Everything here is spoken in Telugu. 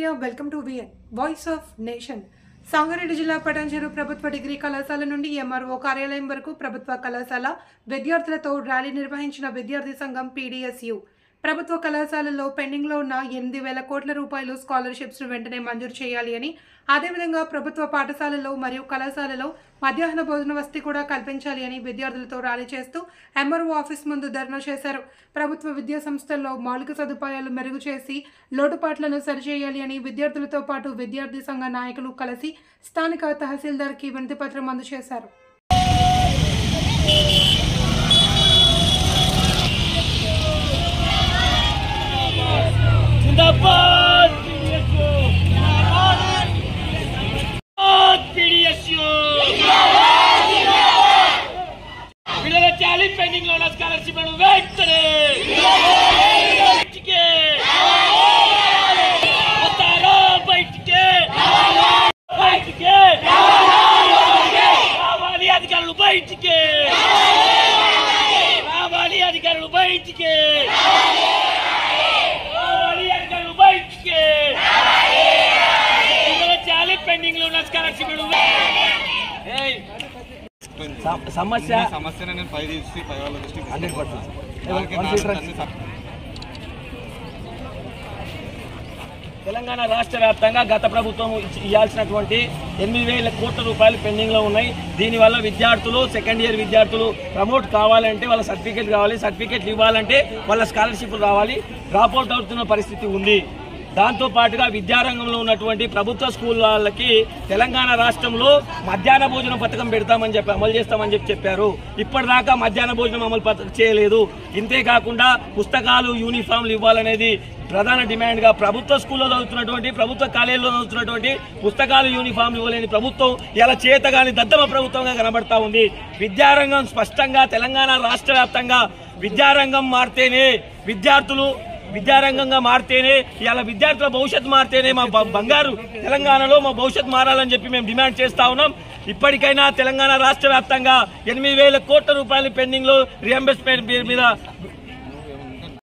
Media welcome to VN voice of nation. Sangareddy జిల్లా పటాన్చెరు ప్రభుత్వ డిగ్రీ కళాశాల నుండి ఎంఆర్ఓ కార్యాలయం వరకు ప్రభుత్వ కళాశాల విద్యార్థులతో ర్యాలీ నిర్వహించిన విద్యార్థి సంఘం పీడీఎస్యు. ప్రభుత్వ కళాశాలలో పెండింగ్లో ఉన్న 8,000 కోట్ల రూపాయలు స్కాలర్షిప్స్ వెంటనే మంజూరు చేయాలి అని, అదేవిధంగా ప్రభుత్వ పాఠశాలల్లో మరియు కళాశాలలో మధ్యాహ్న భోజన వసతి కూడా కల్పించాలి అని విద్యార్థులతో ర్యాలీ చేస్తూ ఎంఆర్ఓ ఆఫీస్ ముందు ధర్నా చేశారు. ప్రభుత్వ విద్యా సంస్థల్లో మౌలిక సదుపాయాలు మెరుగు చేసి లోటుపాట్లను సరిచేయాలి అని విద్యార్థులతో పాటు విద్యార్థి సంఘ నాయకులు కలిసి స్థానిక తహసీల్దార్కి వినతిపత్రం అందజేశారు. पेंडिंग लोन स्कॉलरशिप वेंटने अधिकारुలు బయటికి రావాలి, అధికారులు బయటికి రావాలి, అధికారులు బయటికి పెండింగ్ లోన్ స్కాలర్షిప్ సమస్య నేను 100% తెలంగాణ రాష్ట్ర వ్యాప్తంగా గత ప్రభుత్వం ఇవ్వాల్సినటువంటి 8,000 కోట్ల రూపాయలు పెండింగ్ లో ఉన్నాయి. దీనివల్ల విద్యార్థులు, సెకండ్ ఇయర్ విద్యార్థులు ప్రమోట్ కావాలంటే వాళ్ళ సర్టిఫికేట్ కావాలి, సర్టిఫికేట్లు ఇవ్వాలంటే వాళ్ళ స్కాలర్షిప్లు రావాలి, డ్రాప్అవుట్ అవుతున్న పరిస్థితి ఉంది. దాంతో పాటుగా విద్యారంగంలో ఉన్నటువంటి ప్రభుత్వ స్కూల్ వాళ్ళకి తెలంగాణ రాష్ట్రంలో మధ్యాహ్న భోజన పథకం పెడతామని చెప్పి అమలు చేస్తామని చెప్పారు. ఇప్పటిదాకా మధ్యాహ్న భోజనం అమలు చేయలేదు. ఇంతేకాకుండా పుస్తకాలు, యూనిఫామ్లు ఇవ్వాలనేది ప్రధాన డిమాండ్ గా ప్రభుత్వ స్కూల్లో చదువుతున్నటువంటి, ప్రభుత్వ కాలేజీలో చదువుతున్నటువంటి పుస్తకాలు, యూనిఫామ్లు ఇవ్వలేని ప్రభుత్వం ఇలా చేతగాని దద్దమ ప్రభుత్వంగా కనబడతా ఉంది. విద్యారంగం స్పష్టంగా తెలంగాణ రాష్ట్ర వ్యాప్తంగా విద్యారంగం మారితేనే విద్యారంగంగా మారితేనే ఇలా విద్యార్థుల భవిష్యత్తు మారితేనే మా బంగారు తెలంగాణలో మా భవిష్యత్తు మారాలని చెప్పి మేము డిమాండ్ చేస్తా ఉన్నాం. ఇప్పటికైనా తెలంగాణ రాష్ట్ర వ్యాప్తంగా 8,000 కోట్ల రూపాయలు పెండింగ్ లో రియంబర్స్మెంట్ మీద